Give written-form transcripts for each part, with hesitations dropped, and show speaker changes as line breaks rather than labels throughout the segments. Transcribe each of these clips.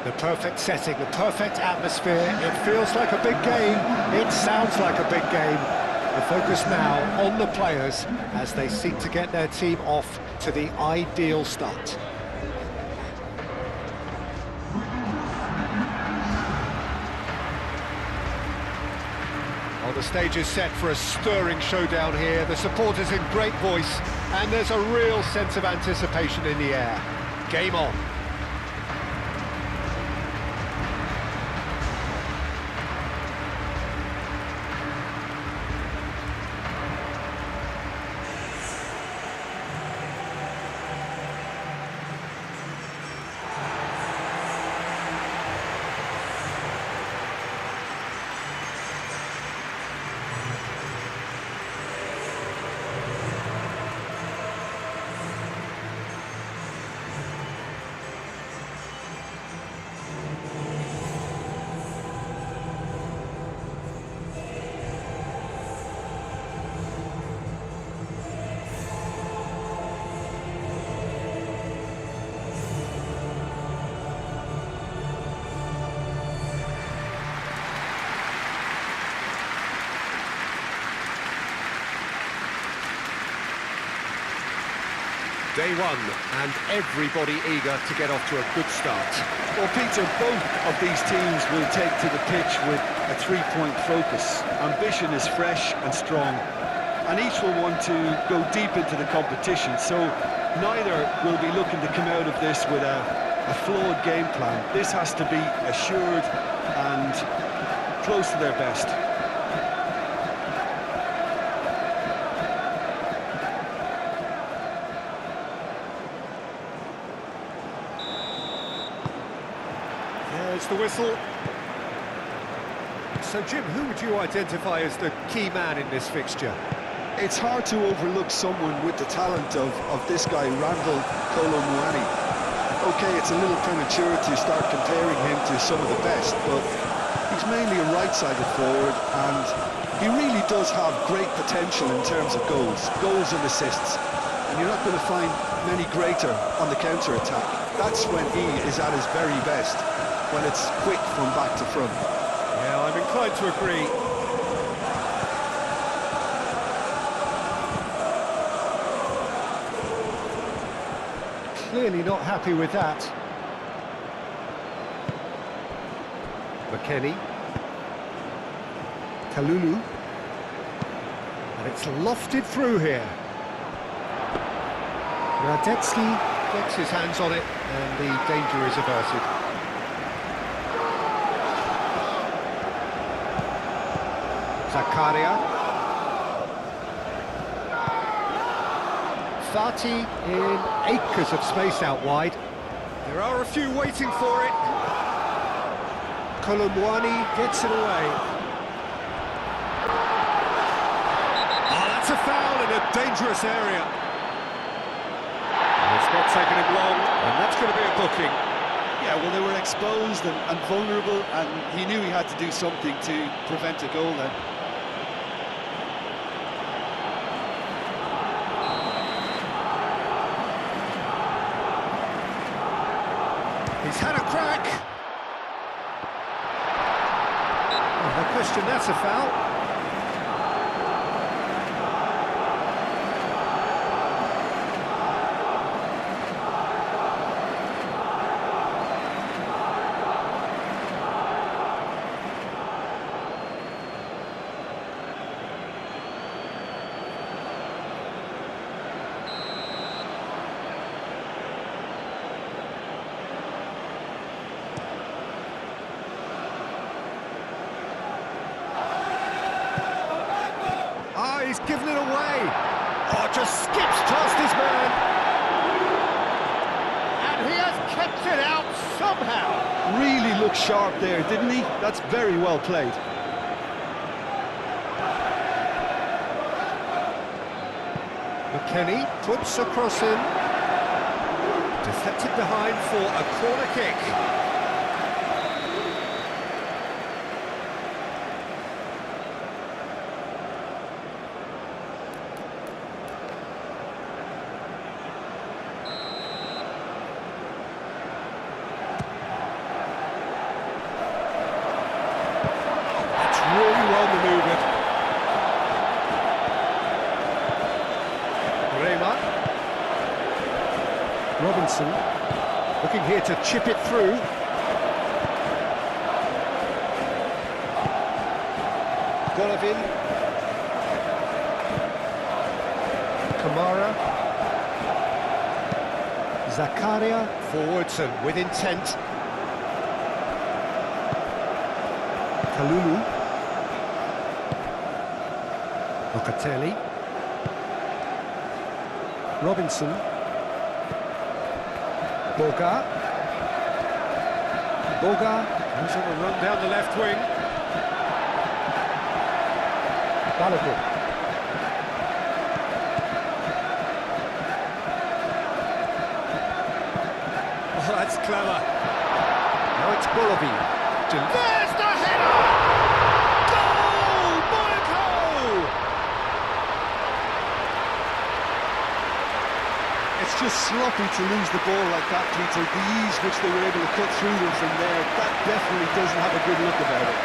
The perfect setting, the perfect atmosphere. It feels like a big game. It sounds like a big game. The focus now on the players as they seek to get their team off to the ideal start. Well, the stage is set for a stirring showdown here. The supporters in great voice, and there's a real sense of anticipation in the air. Game on. Day one, and everybody eager to get off to a good start.
Well, Peter, both of these teams will take to the pitch with a three-point focus. Ambition is fresh and strong, and each will want to go deep into the competition, so neither will be looking to come out of this with a flawed game plan. This has to be assured and close to their best.
There's the whistle. So, Jim, who would you identify as the key man in this fixture?
It's hard to overlook someone with the talent of this guy, Randall Kolo-Muani. Okay, it's a little premature to start comparing him to some of the best, but he's mainly a right-sided forward, and he really does have great potential in terms of goals and assists. And you're not going to find many greater on the counter-attack. That's when he is at his very best, when it's quick from back to front.
Yeah, I'm inclined to agree. Clearly not happy with that. McKennie. Kalulu. And it's lofted through here. Radetzky gets his hands on it, and the danger is averted. Carriera. Fati in acres of space out wide. There are a few waiting for it. Kolo-Muani gets it away. Oh, that's a foul in a dangerous area. It's not taking him long, and that's going to be a booking.
Yeah, well, they were exposed and vulnerable, and he knew he had to do something to prevent a goal then.
He's had a crack. Oh, no question, that's a foul. He's given it away. Oh, just skips past his man. And he has kept it out somehow.
Really looked sharp there, didn't he? That's very well played.
McKennie puts a cross in. Deflected behind for a corner kick. Robinson, looking here to chip it through. Golovin. Kamara. Zakaria. Forwards and with intent. Kalulu. Locatelli. Robinson. Boga. Who's on the run down the left wing. Balogun. Oh, that's clever. Now it's Golovin. There's the header! Goal! Monaco!
It's just sloppy to lose the ball like that, Peter. The ease which they were able to cut through them from there, that definitely doesn't have a good look about it.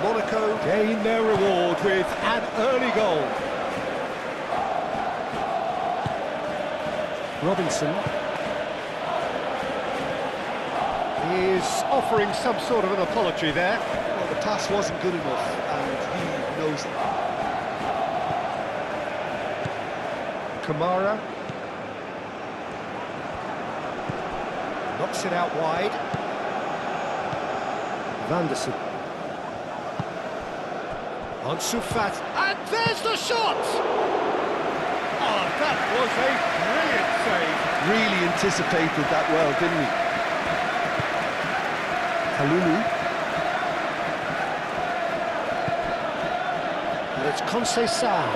Monaco gain their reward with an early goal. Robinson is offering some sort of an apology there.
Well, the pass wasn't good enough, and he knows it.
Kamara knocks it out wide. Van der Sar. Ansu Fati, and there's the shot! Oh, that was a brilliant save.
Really anticipated that well, didn't he?
Kalulu. And it's Conceição.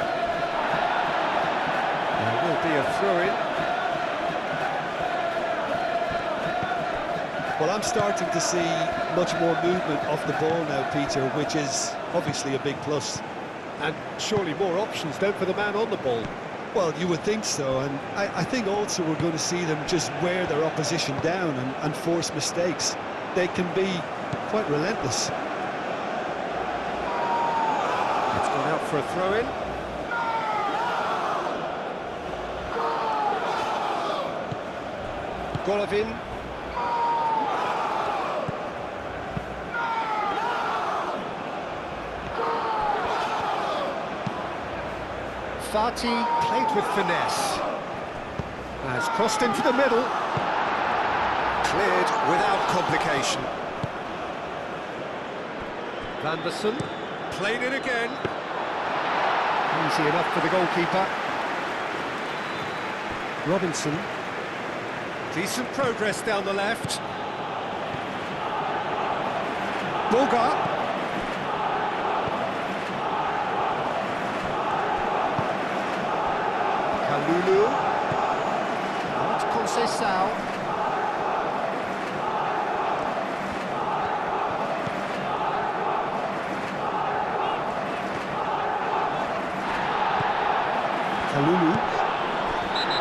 There will be a throw-in.
Well, I'm starting to see much more movement off the ball now, Peter, which is obviously a big plus.
And surely more options then for the man on the ball.
Well, you would think so, and I think also we're going to see them just wear their opposition down and force mistakes. They can be quite relentless.
It's gone out for a throw-in. Golovin. Fati played with finesse. Has crossed into the middle. Cleared without complication. Van der Sar played it again. Easy enough for the goalkeeper. Robinson. Decent progress down the left. Boga. Kalulu. Now it's Conceição. Kalulu.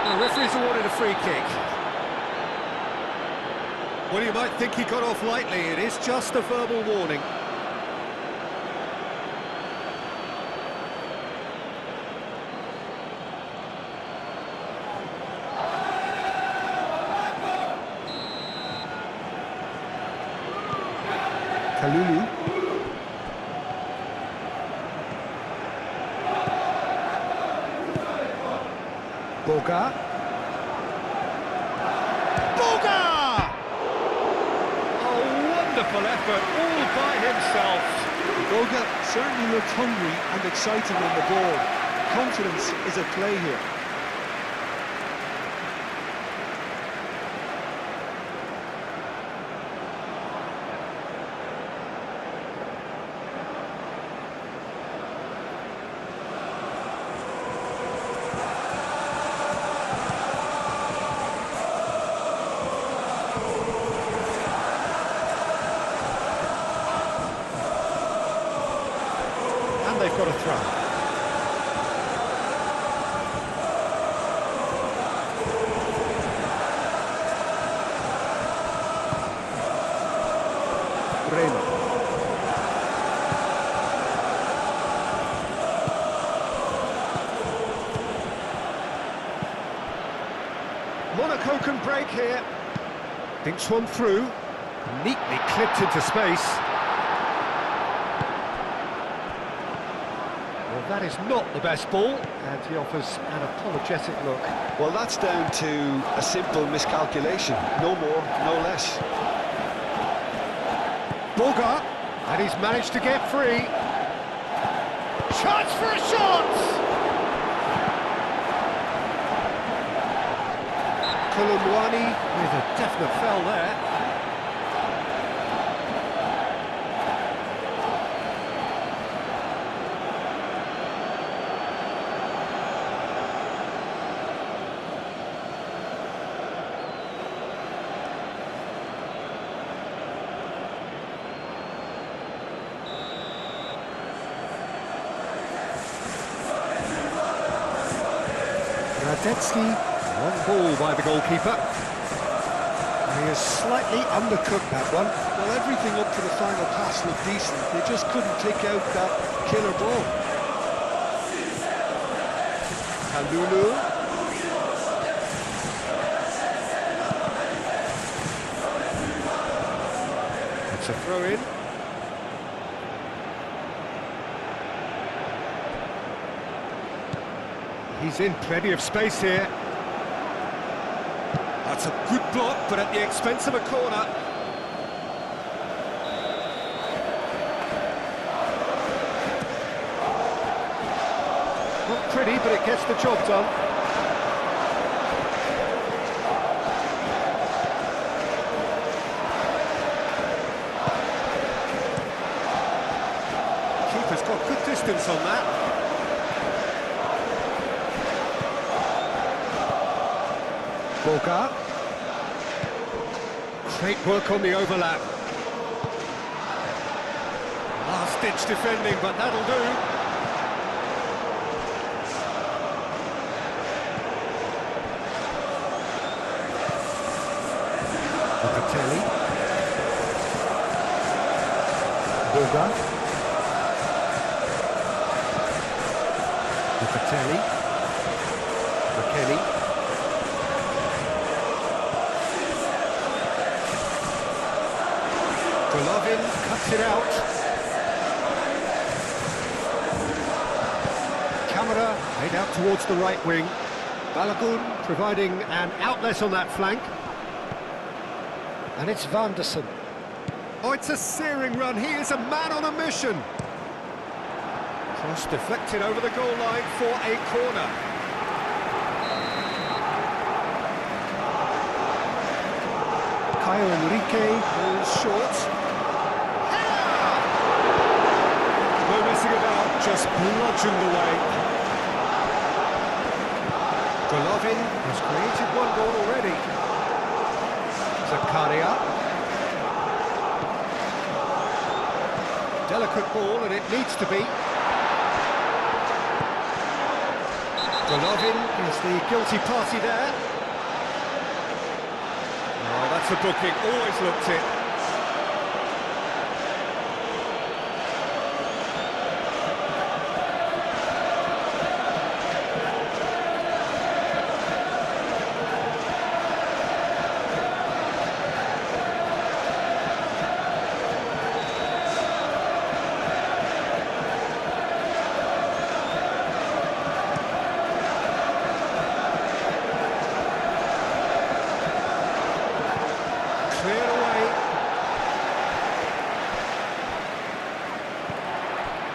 The referee's awarded a free kick. Well, you might think he got off lightly. It is just a verbal warning. Kalulu. Boga. Boga! A wonderful effort, all by himself.
Boga certainly looked hungry and excited on the ball. Confidence is at play here.
got a throw. Monaco can break here. Thinks one through. Neatly clipped into space. Well, that is not the best ball, and he offers an apologetic look.
Well, that's down to a simple miscalculation. No more, no less.
Boga, and he's managed to get free. Chance for a shot! Colomboani with a definite foul there. Radetzky. One ball by the goalkeeper. He has slightly undercooked that one.
Well, everything up to the final pass looked decent. They just couldn't take out that killer ball.
Kalulu. It's a throw-in. He's in plenty of space here. That's a good block, but at the expense of a corner. Not pretty, but it gets the job done. Keeper's got good distance on that. Boga. Great work on the overlap. Last-ditch defending, but that'll do. Locatelli. Boga. Locatelli. McKennie. Golovin cuts it out. Camera head out towards the right wing. Balogun providing an outlet on that flank. And it's Vanderson. Oh, it's a searing run. He is a man on a mission. Cross deflected over the goal line for a corner. Caio Enrique is short. No messing about, just bludgeoned away. Golovin has created one goal already. Carriera. Delicate ball, and it needs to be. Golovin is the guilty party there. Oh, that's a booking, always looked it.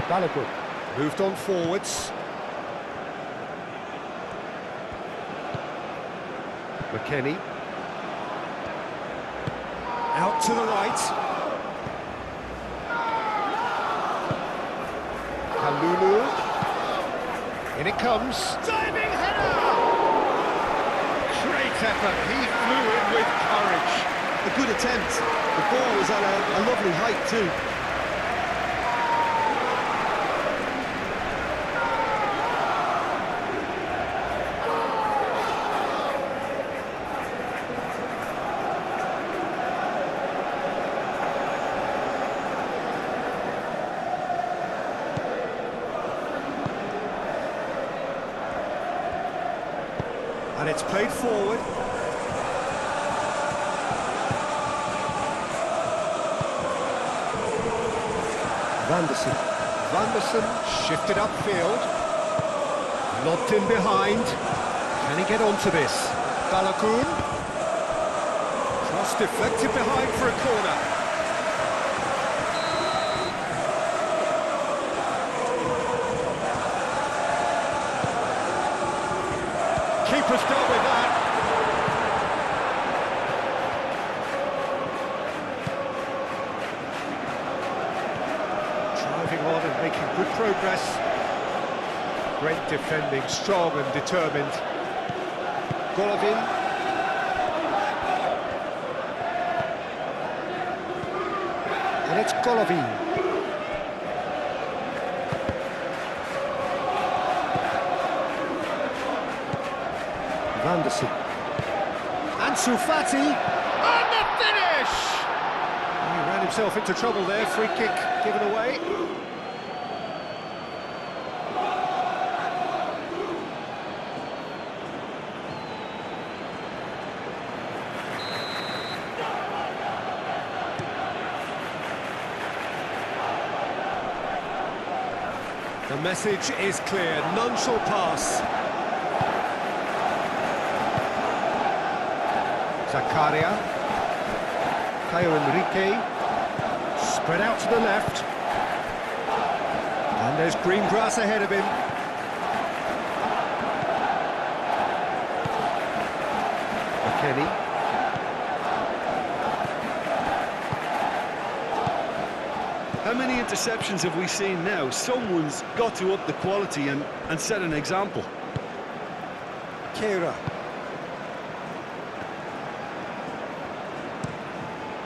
Balogun moved on forwards. McKennie. Out to the right. Kalulu. In it comes. Diving header! Great effort. He flew in with courage.
A good attempt. The ball was at a lovely height too.
And it's played forward. Vanderson shifted upfield. Lobbed in behind. Can he get onto this? Balogun. Cross deflected behind for a corner. Keeper's dealt with that. Driving on and making good progress. Great defending, strong and determined. Golovin. And it's Golovin. Vanderson. Ansu Fati. And the finish! He ran himself into trouble there. Free kick given away. The message is clear, none shall pass. Carriera, Caio Henrique, spread out to the left, and there's green grass ahead of him. McKennie.
How many interceptions have we seen now? Someone's got to up the quality and set an example.
Carriera.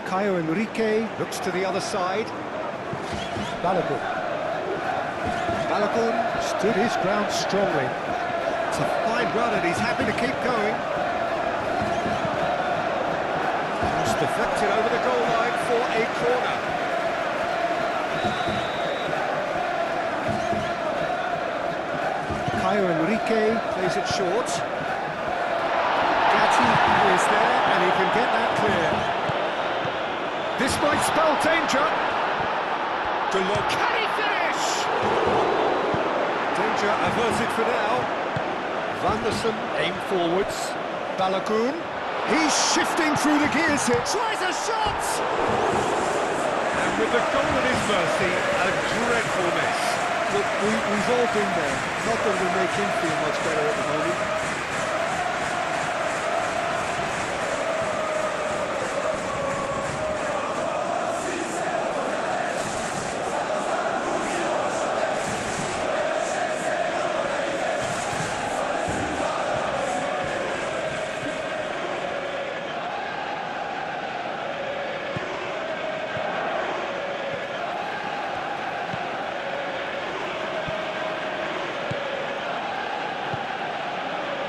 Caio Henrique looks to the other side. Balogun. Balogun stood his ground strongly. It's a fine run and he's happy to keep going. Cross deflected over the goal line for a corner. Caio Henrique plays it short. Gatti is there and he can get that clear. This might spell danger. Good look. Can he finish? Danger averted for now. Vanderson aim forwards. Balogun. He's shifting through the gears here. Tries a shot! And with the goal at his mercy, a dreadful miss.
Look, we've all been there. Not that it'll make him feel much better at the moment.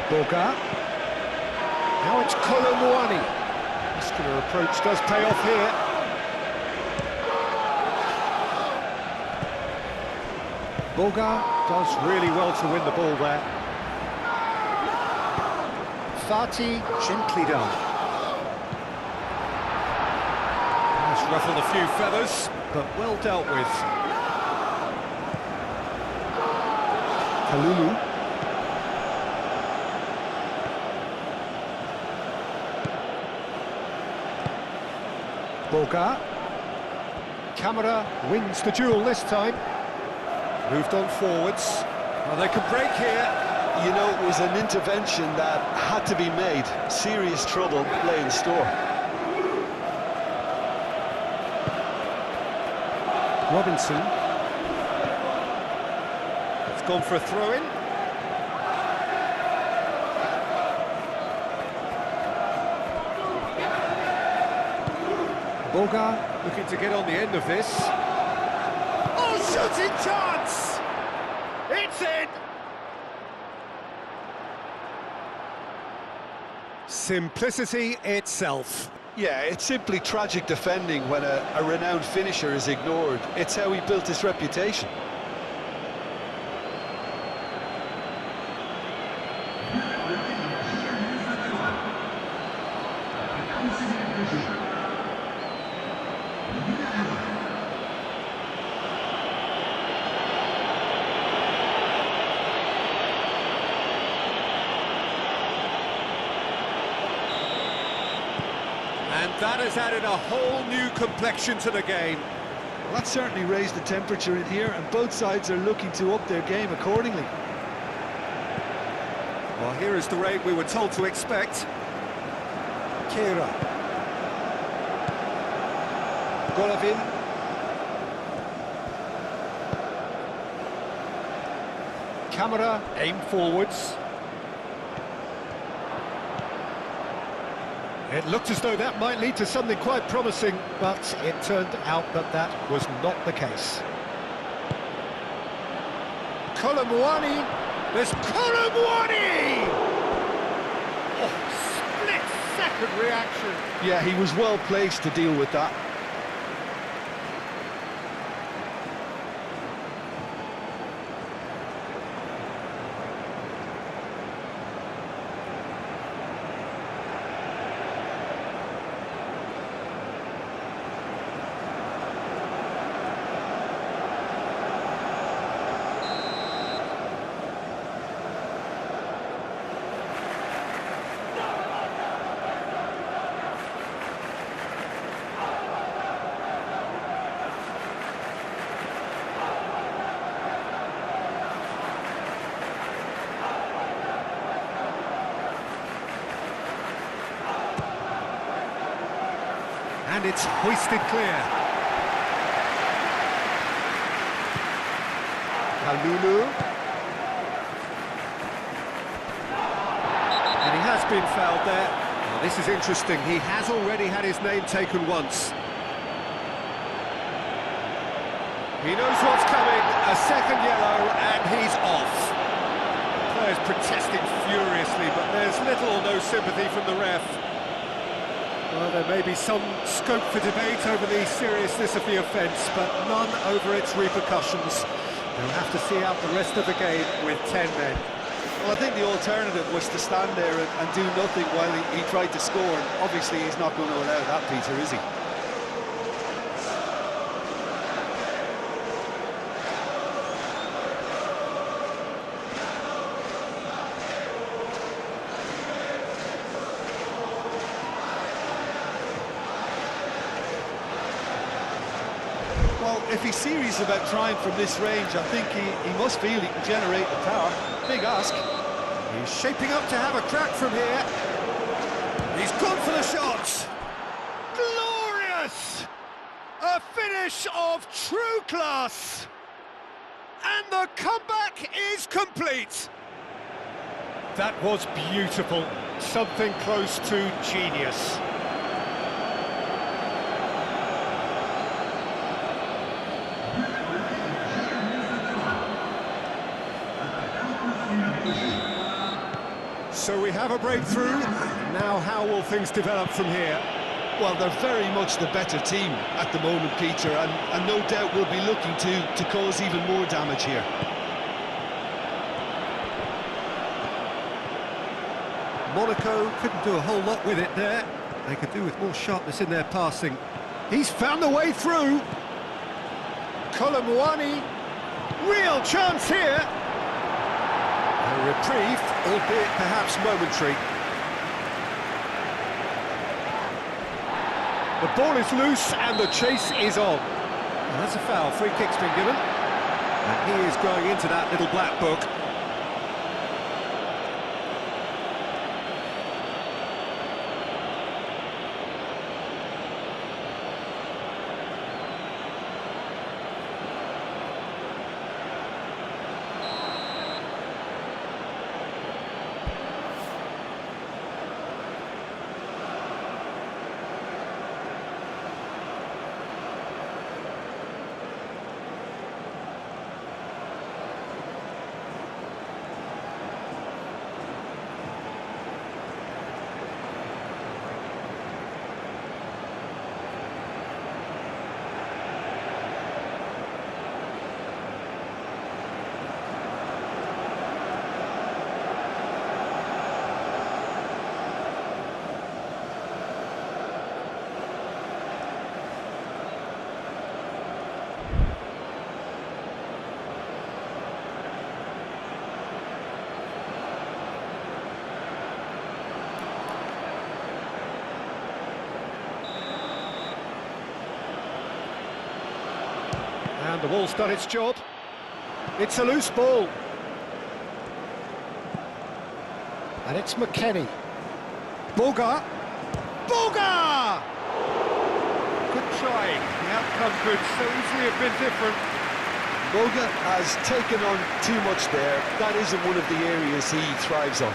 Boga. Now it's Colomwani. Muscular approach does pay off here. Boga does really well to win the ball there. Fati gently done. He's ruffled a few feathers, but well dealt with. Kalulu. Boga. Camera wins the duel this time. Moved on forwards. Well, they could break here.
You know, it was an intervention that had to be made. Serious trouble lay in store.
Robinson. It's gone for a throw-in. Boga looking to get on the end of this. Oh, shooting chance! It's in! Simplicity itself.
Yeah, it's simply tragic defending when a renowned finisher is ignored. It's how he built his reputation.
That has added a whole new complexion to the game.
Well, that certainly raised the temperature in here, and both sides are looking to up their game accordingly.
Well, here is the rate we were told to expect. Carriera. Golovin. Camera, aim forwards. It looked as though that might lead to something quite promising, but it turned out that that was not the case. Colomwani, there's Colomwani! Oh, split-second reaction.
Yeah, he was well placed to deal with that.
And it's hoisted clear. Kalulu. And he has been fouled there. Now, this is interesting. He has already had his name taken once. He knows what's coming. A second yellow, and he's off. The player's protesting furiously, but there's little or no sympathy from the ref. Well, there may be some scope for debate over the seriousness of the offence, but none over its repercussions. They'll have to see out the rest of the game with 10 men.
Well, I think the alternative was to stand there and do nothing while he tried to score. And obviously, he's not going to allow that, Peter, is he? Well, if he's serious about trying from this range, I think he must feel he can generate the power. Big ask.
He's shaping up to have a crack from here. He's gone for the shots. Glorious! A finish of true class. And the comeback is complete. That was beautiful. Something close to genius. So we have a breakthrough. Now how will things develop from here?
Well, they're very much the better team at the moment, Peter, and no doubt will be looking to cause even more damage here.
Monaco couldn't do a whole lot with it there. They could do with more sharpness in their passing. He's found the way through. Colomwani, real chance here. A reprieve, albeit perhaps momentary. The ball is loose and the chase is on. And that's a foul. Free kick's been given. And he is growing into that little black book. And the ball's done its job. It's a loose ball. And it's McKennie. Boga. Boga! Good try. The outcome could so easily have been different.
Boga has taken on too much there. That isn't one of the areas he thrives on.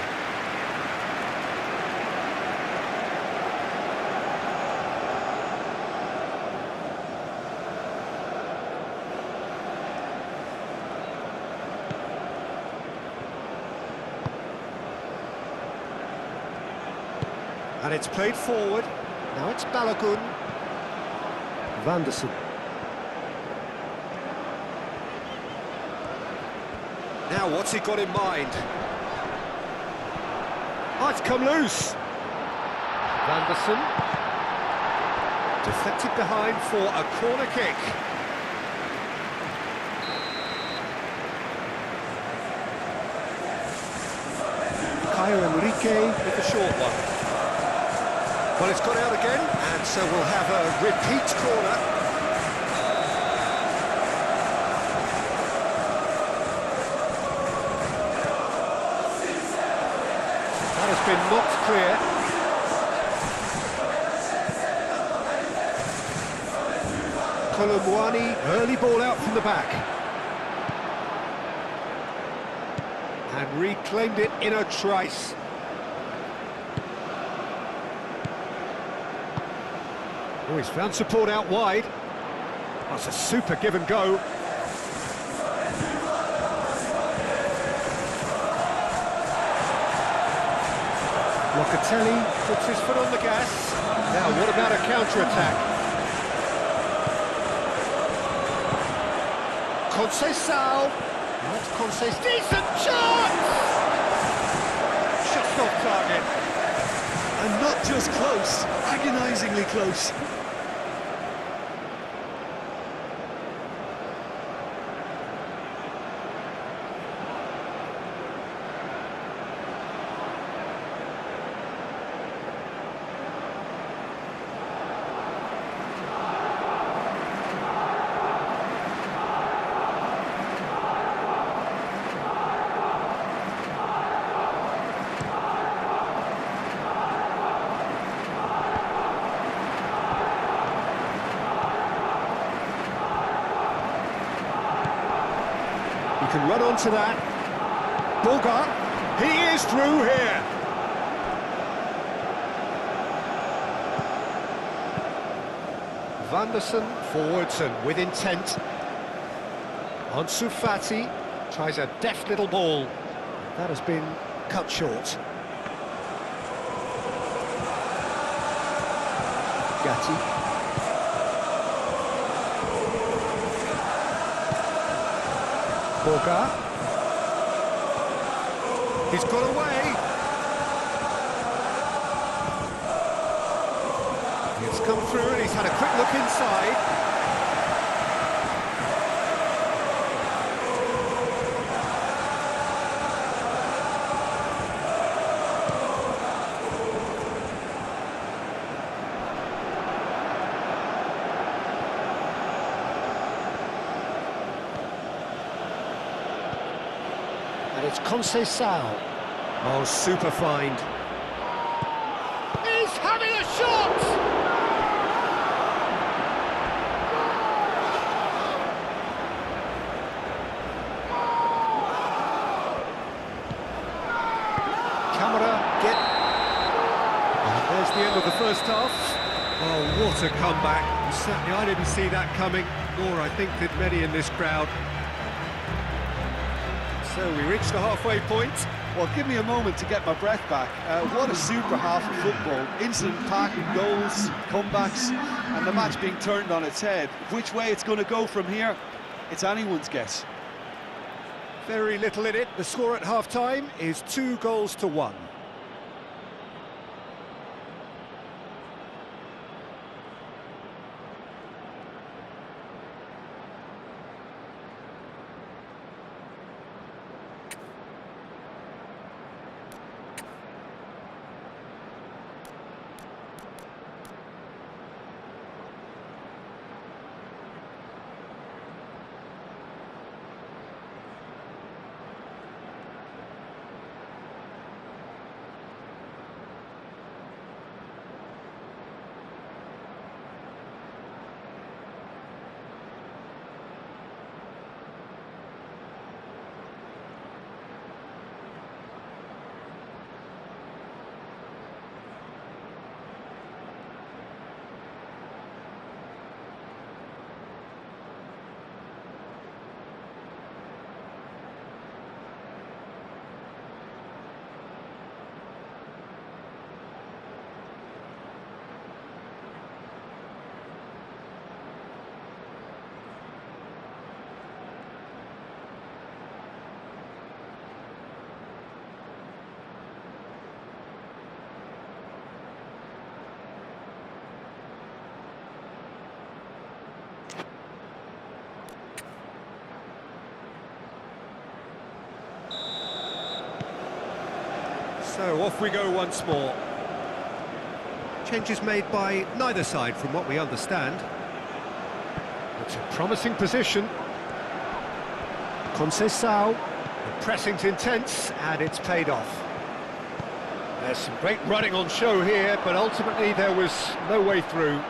And it's played forward. Now it's Balogun. Vanderson. Now what's he got in mind? Oh, it's come loose. Vanderson. Deflected behind for a corner kick. Caio Enrique with the short one. Well, it's gone out again, and so we'll have a repeat corner. That has been knocked clear. Colomboani, early ball out from the back. And reclaimed it in a trice. Oh, he's found support out wide. That's a super give and go. Locatelli puts his foot on the gas. Now, what about a counter-attack? Conceição. Not Conceição. Decent chance! Just off target.
And not just close, agonisingly close.
Can run onto that. Boga, he is through here. Vanderson forwards and with intent. Ansu Fati tries a deft little ball. That has been cut short. Gatti. Boga. He's got away. It's come through and he's had a quick look inside. And it's Conceição. Oh, super find. He's having a shot! Camera, get... And there's the end of the first half. Oh, what a comeback. Certainly I didn't see that coming, nor I think did many in this crowd. So we reached the halfway point.
Well, give me a moment to get my breath back. What a super half of football. Incident-packed goals, comebacks, and the match being turned on its head. Which way it's going to go from here, it's anyone's guess.
Very little in it. The score at half-time is 2-1. So off we go once more. Changes made by neither side from what we understand. It's a promising position. Conceição. The pressing's intense and it's paid off. There's some great running on show here, but ultimately there was no way through.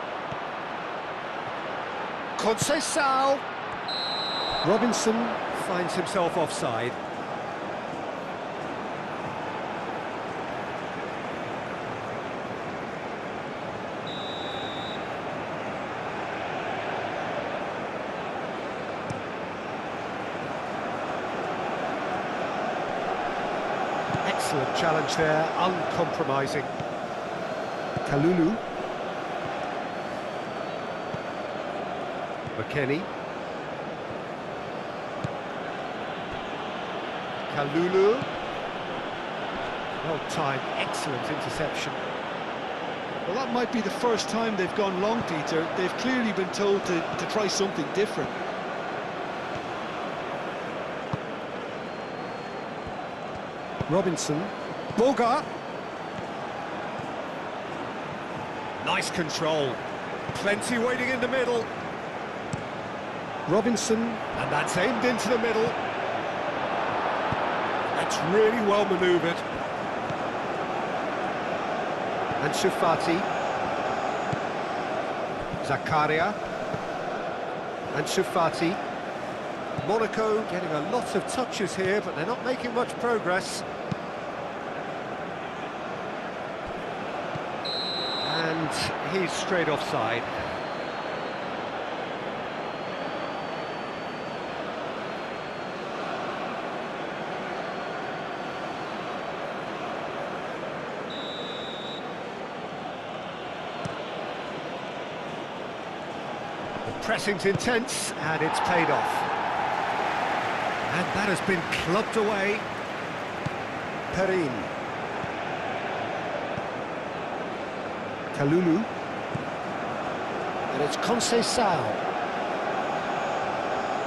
Conceição. Robinson finds himself offside. Excellent challenge there, uncompromising. Kalulu. McKennie. Kalulu. Well timed, excellent interception.
Well, that might be the first time they've gone long, Peter. They've clearly been told to try something different.
Robinson. Boga. Nice control. Plenty waiting in the middle. Robinson. And that's aimed into the middle. That's really well manoeuvred. And Fati. Carriera. And Fati. Monaco getting a lot of touches here, but they're not making much progress. And he's straight offside. The pressing's intense and it's paid off. And that has been clubbed away. Perin. Kalulu. And it's Conceição.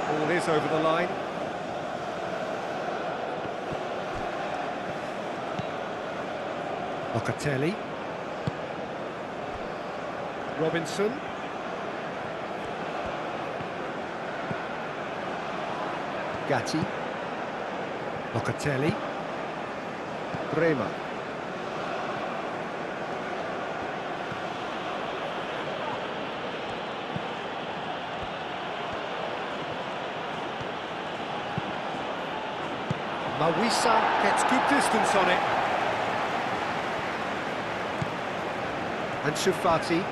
Ball is over the line. Locatelli. Robinson. Gatti. Locatelli. Bremer. Mawisa gets good distance on it. And Fati.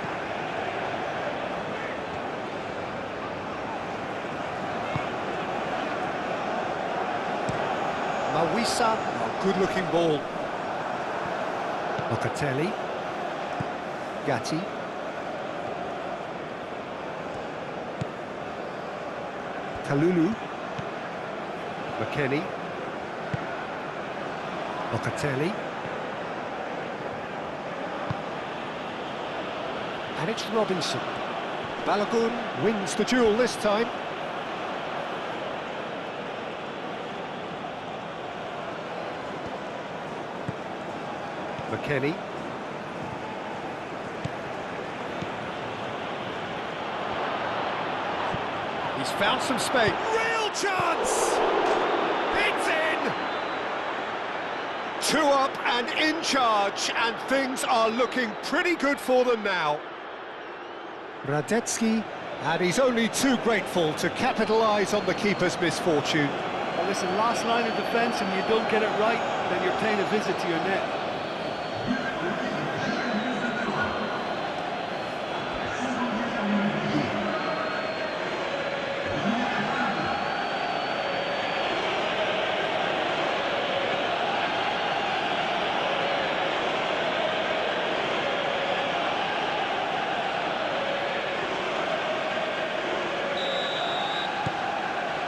Mawisa, a good-looking ball. Locatelli. Gatti. Kalulu. McKennie. Locatelli. And it's Robinson. Balogun wins the duel this time. McKennie. He's found some space. Real chance! It's in! 2 up and in charge, and things are looking pretty good for them now. Radetzky, and he's only too grateful to capitalise on the keeper's misfortune.
Well, listen, last line of defence, and you don't get it right, then you're paying a visit to your net.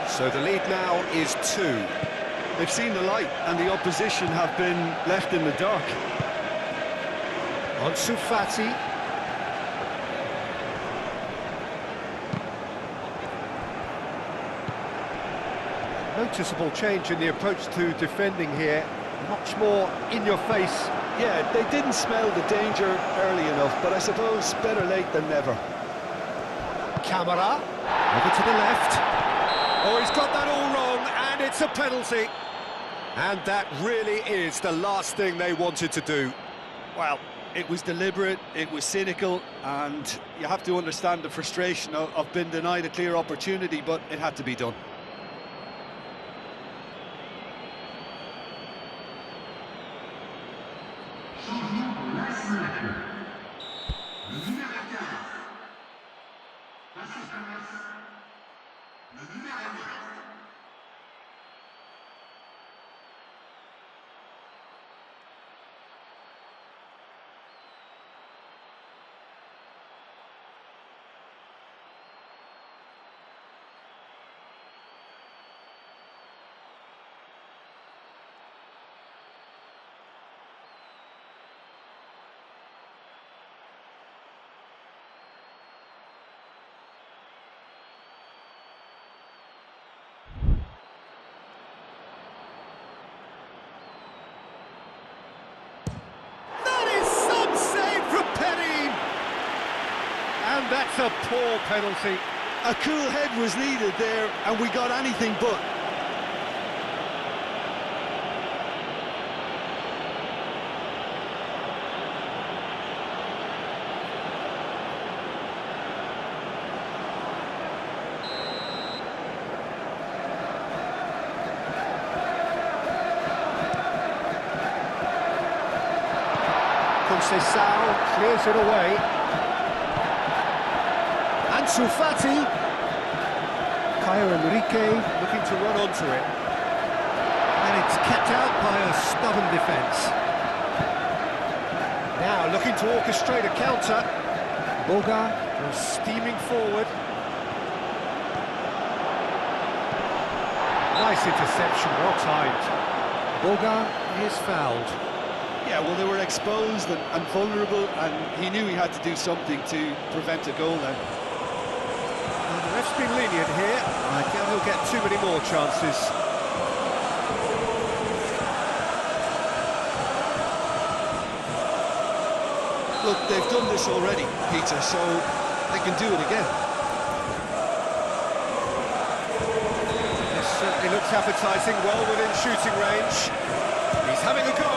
So the lead now is 2.
They've seen the light and the opposition have been left in the dark.
On Fati. Noticeable change in the approach to defending here. much more in your face.
Yeah, they didn't smell the danger early enough, but I suppose better late than never.
Camera, over to the left. Oh, he's got that all wrong, and it's a penalty. And that really is the last thing they wanted to do.
Well, it was deliberate, it was cynical, and you have to understand the frustration of being denied a clear opportunity, but it had to be done.
And that's a poor penalty.
A cool head was needed there, and we got anything but.
Conceição clears it away. Ansu Fati. Caio Henrique looking to run onto it. And it's kept out by a stubborn defence. Now looking to orchestrate a counter. Boga was steaming forward. Nice interception, well timed. Boga is fouled.
Yeah, well, they were exposed and vulnerable, and he knew he had to do something to prevent a goal then.
Well, the ref's been lenient here. I doubt he'll get too many more chances.
Look, they've done this already, Peter, so they can do it again.
This certainly looks appetising, well within shooting range. He's having a go.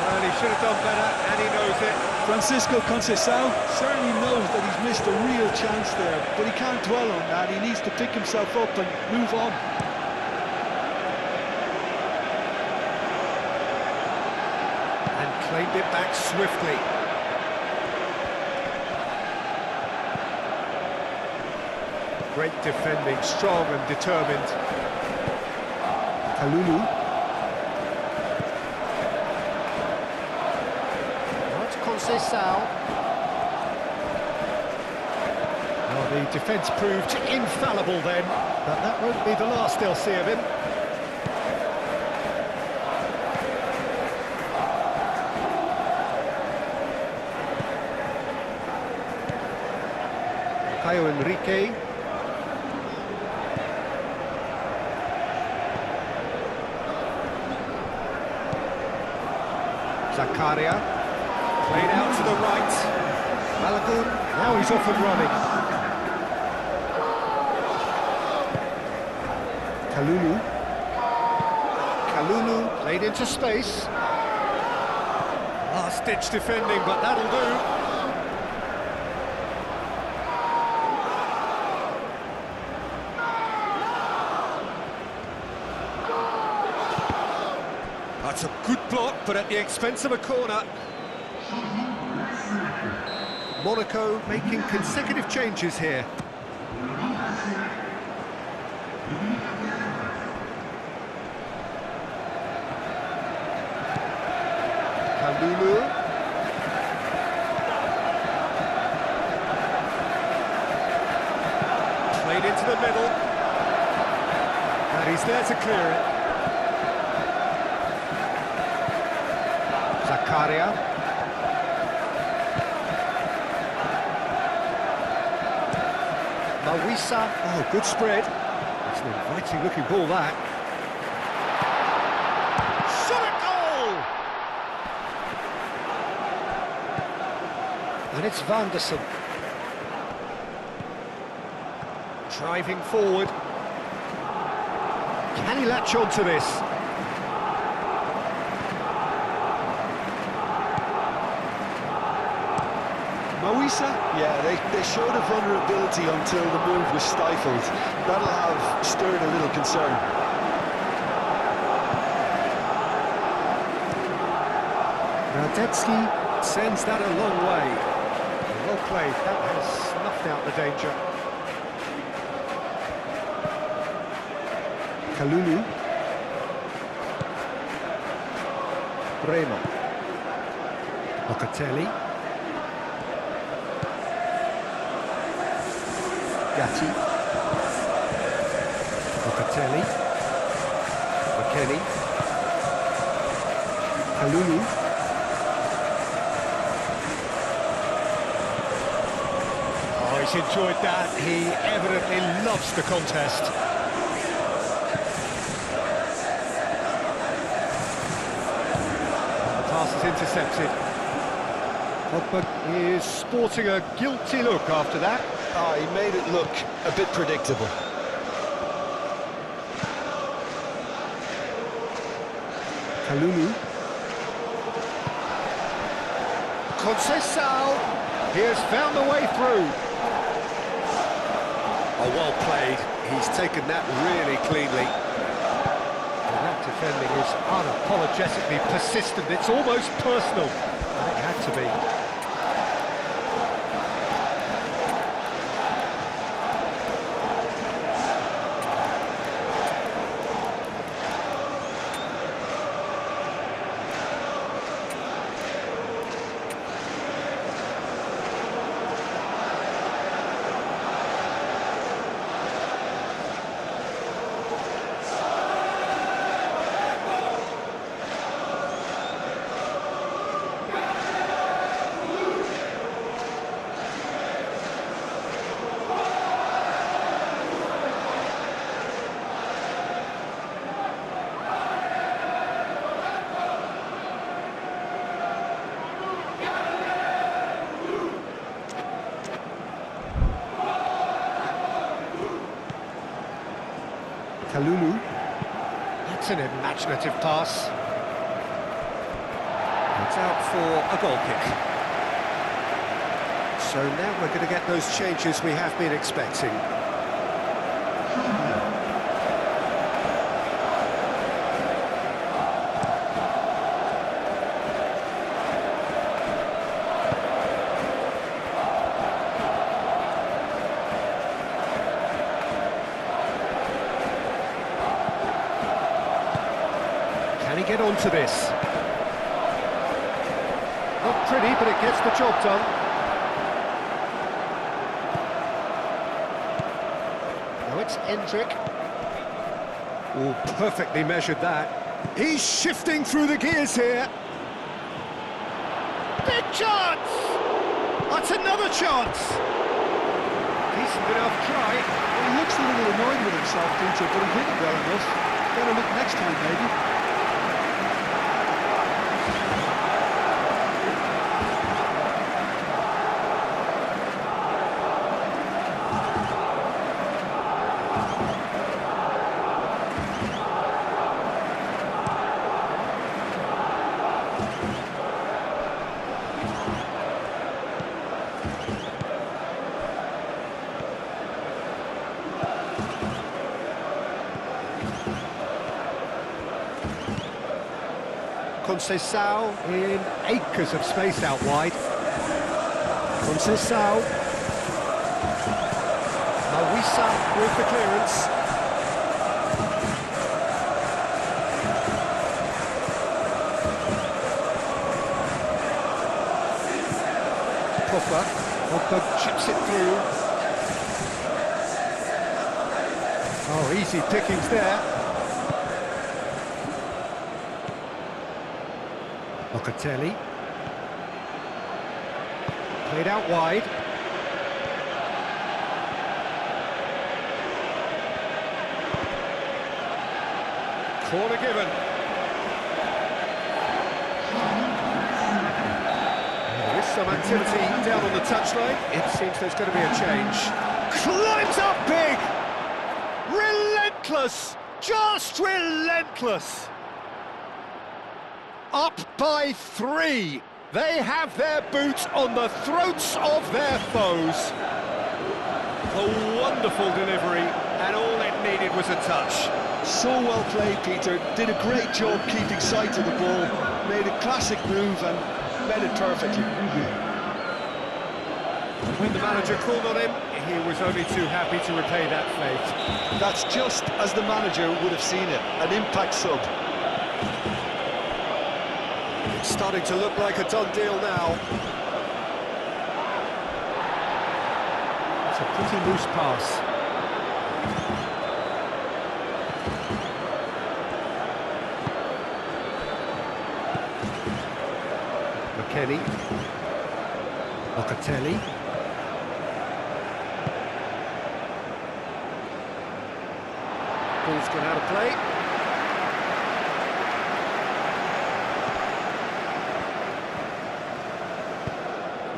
And he should have done better, and he knows it.
Francisco Conceição certainly knows that he's missed a real chance there, but he can't dwell on that. He needs to pick himself up and move on.
And claimed it back swiftly. Great defending, strong and determined. Kalulu. Conceição. Well, the defence proved infallible then, but that won't be the last they'll see of him. Caio Henrique. Zakaria. Played out to the right. Balogun, now he's off and running. Kalulu. Kalulu played into space. Last-ditch defending, but that'll do. That's a good block, but at the expense of a corner. Monaco making consecutive changes here. Kalulu. Played into the middle. And he's there to clear it. Zakaria. Mawisa, oh, good spread. It's an inviting looking ball, that. shot at goal! And it's Vanderson. Driving forward. Can he latch on to this?
Moisa? Yeah, they showed a vulnerability until the move was stifled. That'll have stirred a little concern.
Radetzky sends that a long way. Well played, that has snuffed out the danger. Kalulu. Bremo. Locatelli. Gatti. Locatelli. McKennie. Kalulu. Oh, he's enjoyed that. He evidently loves the contest. The pass is intercepted. Pogba is sporting a guilty look after that.
Oh, he made it look a bit predictable.
Kalulu. Conceição. He has found the way through. Oh, well played. He's taken that really cleanly. And that defending is unapologetically persistent. It's almost personal. And it had to be. Kalulu. That's an imaginative pass. It's out for a goal kick. So now we're going to get those changes we have been expecting. Get onto this. Not pretty, but it gets the job done. Now it's Endrick. Oh, perfectly measured that. He's shifting through the gears here. Big chance! That's another chance. Decent enough try.
Well, he looks a little annoyed with himself, Peter, but he hit it well enough. Better look next time, maybe.
Conceição in acres of space out wide. Conceição. Moisa with the clearance. Pogba chips it through. Oh, easy pickings there. Locatelli. Played out wide. Corner given. Some activity down on the touchline. It seems there's going to be a change. Climbs up big! Relentless! Just relentless! Up by 3. They have their boots on the throats of their foes. A wonderful delivery, and all it needed was a touch.
So well played, Peter. Did a great job keeping sight of the ball. Made a classic move and met it perfectly.
When the manager called on him, he was only too happy to repay that faith.
That's just as the manager would have seen it. An impact sub.
It's starting to look like a done deal now. It's a pretty loose pass. McKennie. Locatelli. Ball's gone out of play.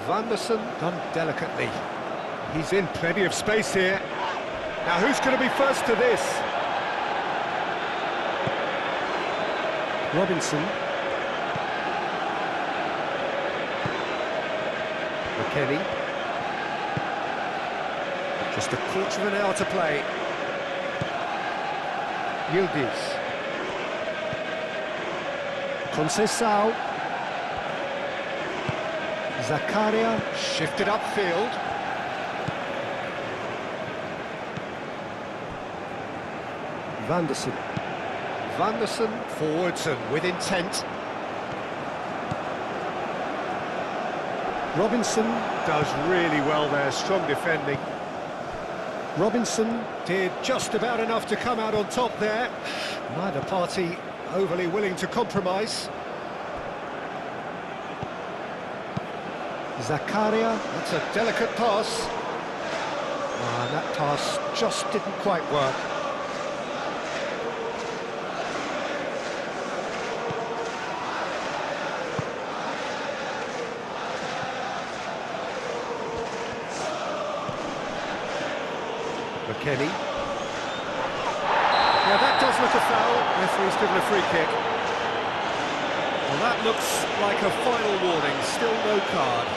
Vanderson done delicately. He's in plenty of space here. Now who's going to be first to this? Robinson. McKennie. Just a quarter of an hour to play. Yildiz. Conceição. Zakaria shifted upfield. Vanderson. Vanderson forwards and with intent. Robinson does really well there, strong defending. Robinson did just about enough to come out on top there. Neither party overly willing to compromise. Zakaria, that's a delicate pass. And that pass just didn't quite work. McKennie. Yeah, that does look a foul. Referee's given a free kick. Well, that looks like a final warning. Still no card.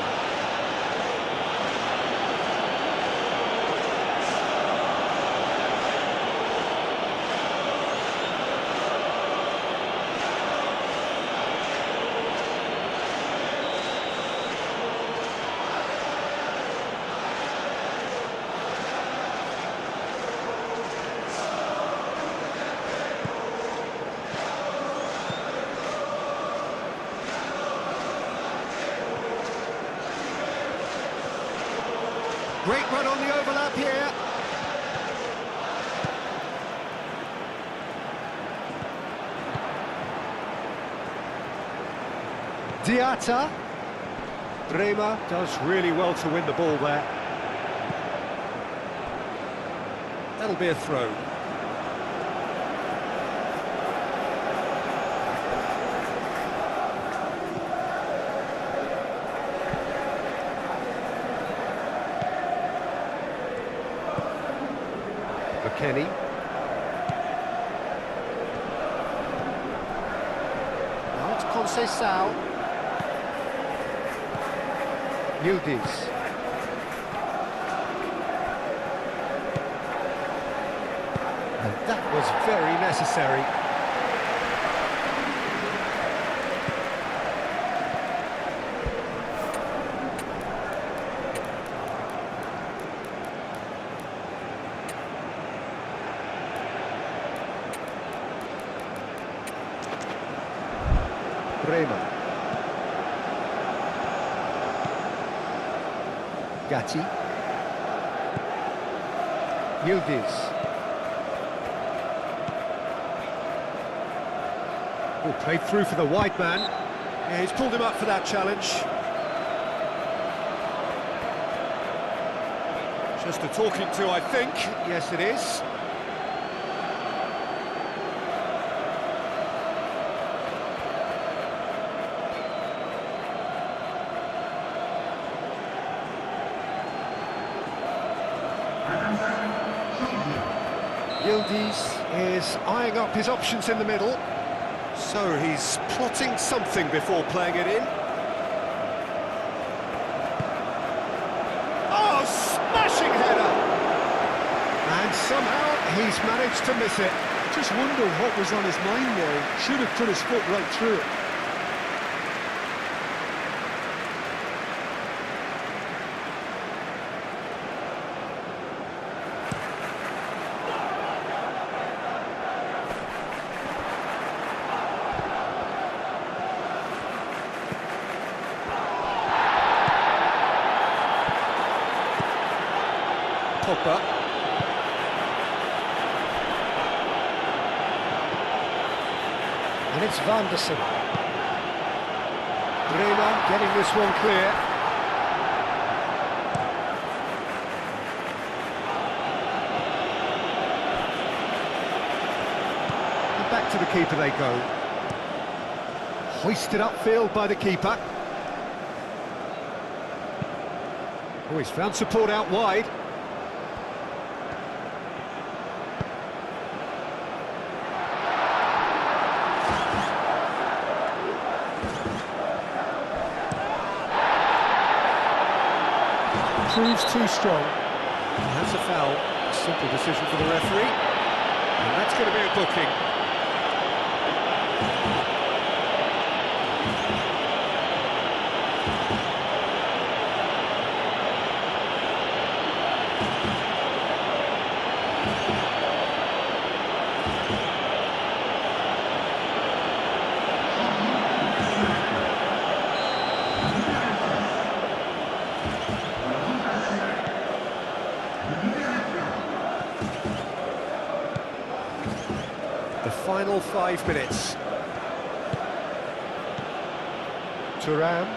Great run on the overlap here. Diatta. Bremer does really well to win the ball there. That'll be a throw. McKennie. Now it's Conceição. Yildiz. And that was very necessary. Bremer. Gatti. Yildiz. Oh, played through for the wide man. Yeah, he's pulled him up for that challenge. Just a talking to, I think. Yes, it is. Yildiz is eyeing up his options in the middle.
So he's plotting something before playing it in. Oh, smashing header!
And somehow he's managed to miss it.
Just wonder what was on his mind there. Should have put his foot right through it.
Pogba.
And it's Vanderson. Bremer getting this one clear. And back to the keeper they go. Hoisted upfield by the keeper. Oh, he's found support out wide.
Proves too strong.
And that's a foul. A simple decision for the referee. And that's going to be a booking. The final 5 minutes.
Thuram.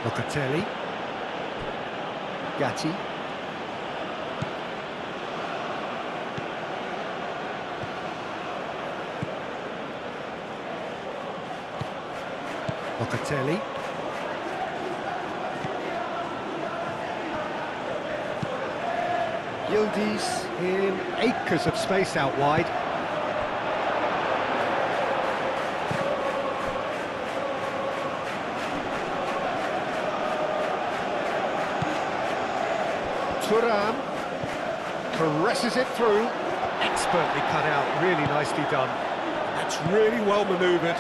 Locatelli. Gatti. Locatelli. Yildiz in acres of space out wide. Thuram caresses it through. Expertly cut out, really nicely done.
That's really well manoeuvred.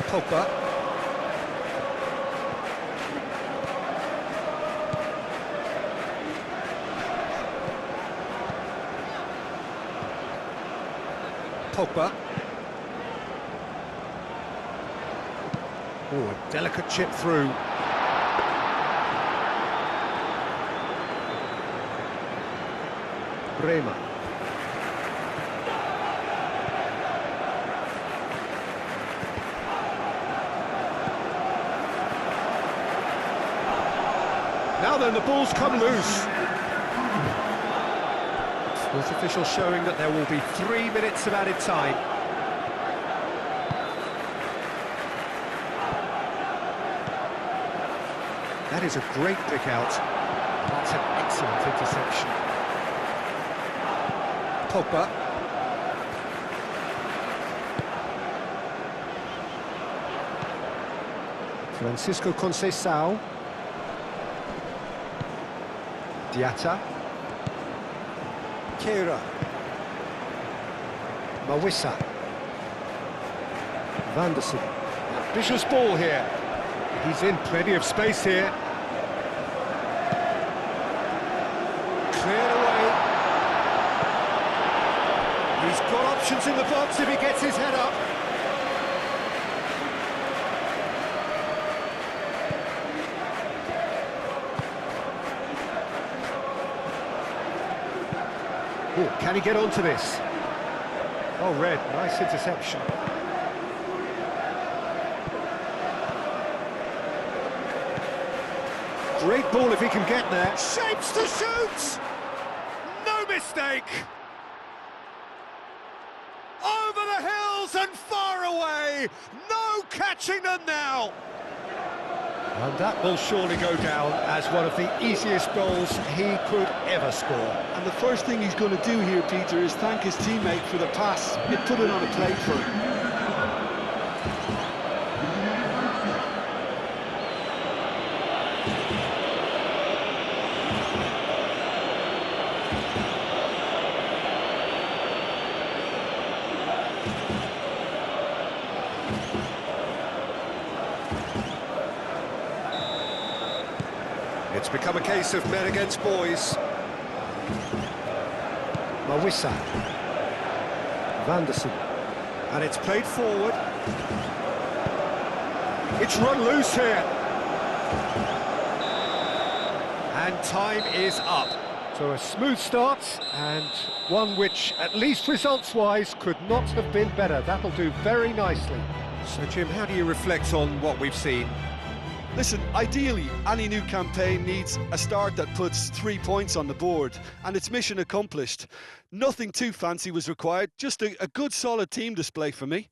Pogba. Pogba. Oh, a delicate chip through. Bremer. Now then, the ball's come loose. Sports official showing that there will be 3 minutes of added time. That is a great pick out. That's an excellent interception. Pogba. Francisco Conceição. Diatta. Carriera. Mawissa. Vanderson. Ambitious ball here. He's in plenty of space here. Cleared away. He's got options in the box if he gets his head up. Oh, can he get onto this? Oh, red, nice interception. Great ball if he can get there.
Shapes to shoot! No mistake! Over the hills and far away! No catching them now!
And that will surely go down as one of the easiest goals he could ever score.
And the first thing he's going to do here, Peter, is thank his teammate for the pass. It put it on a plate for him.
It's become a case of men against boys.
Mawissa. Vanderson.
And it's played forward. It's run loose here. And time is up.
So a smooth start, and one which, at least results-wise, could not have been better. That'll do very nicely.
So, Jim, how do you reflect on what we've seen?
Listen, ideally, any new campaign needs a start that puts 3 points on the board, and it's mission accomplished. Nothing too fancy was required, just a good, solid team display for me.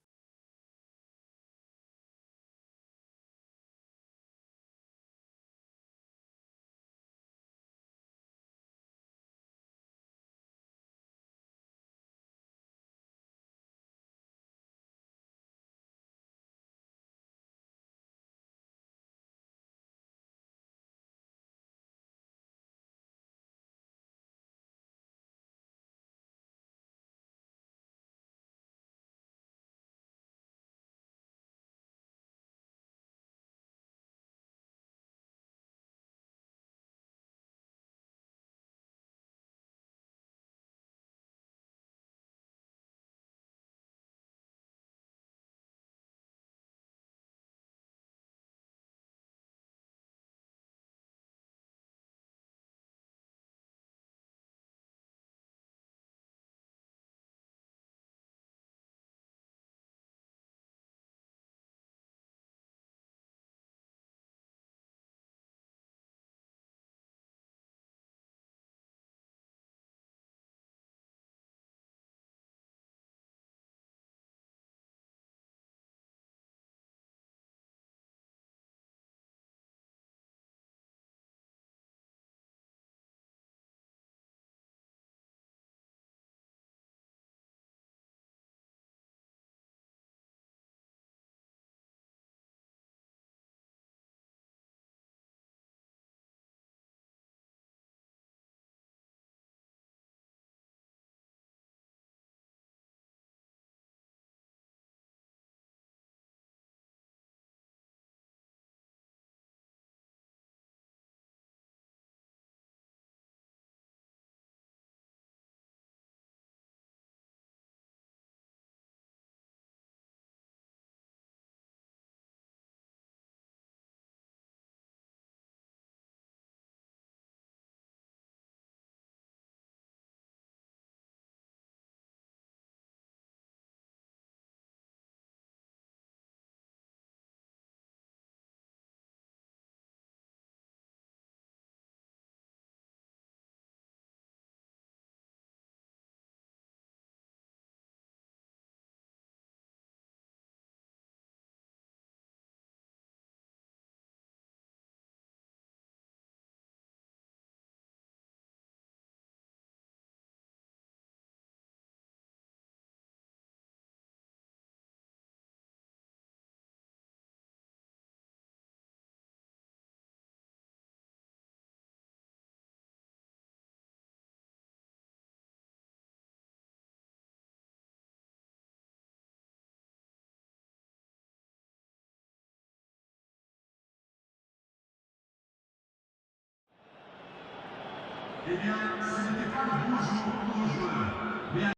Eh bien, ce n'était pas le beau jour pour nos joueurs.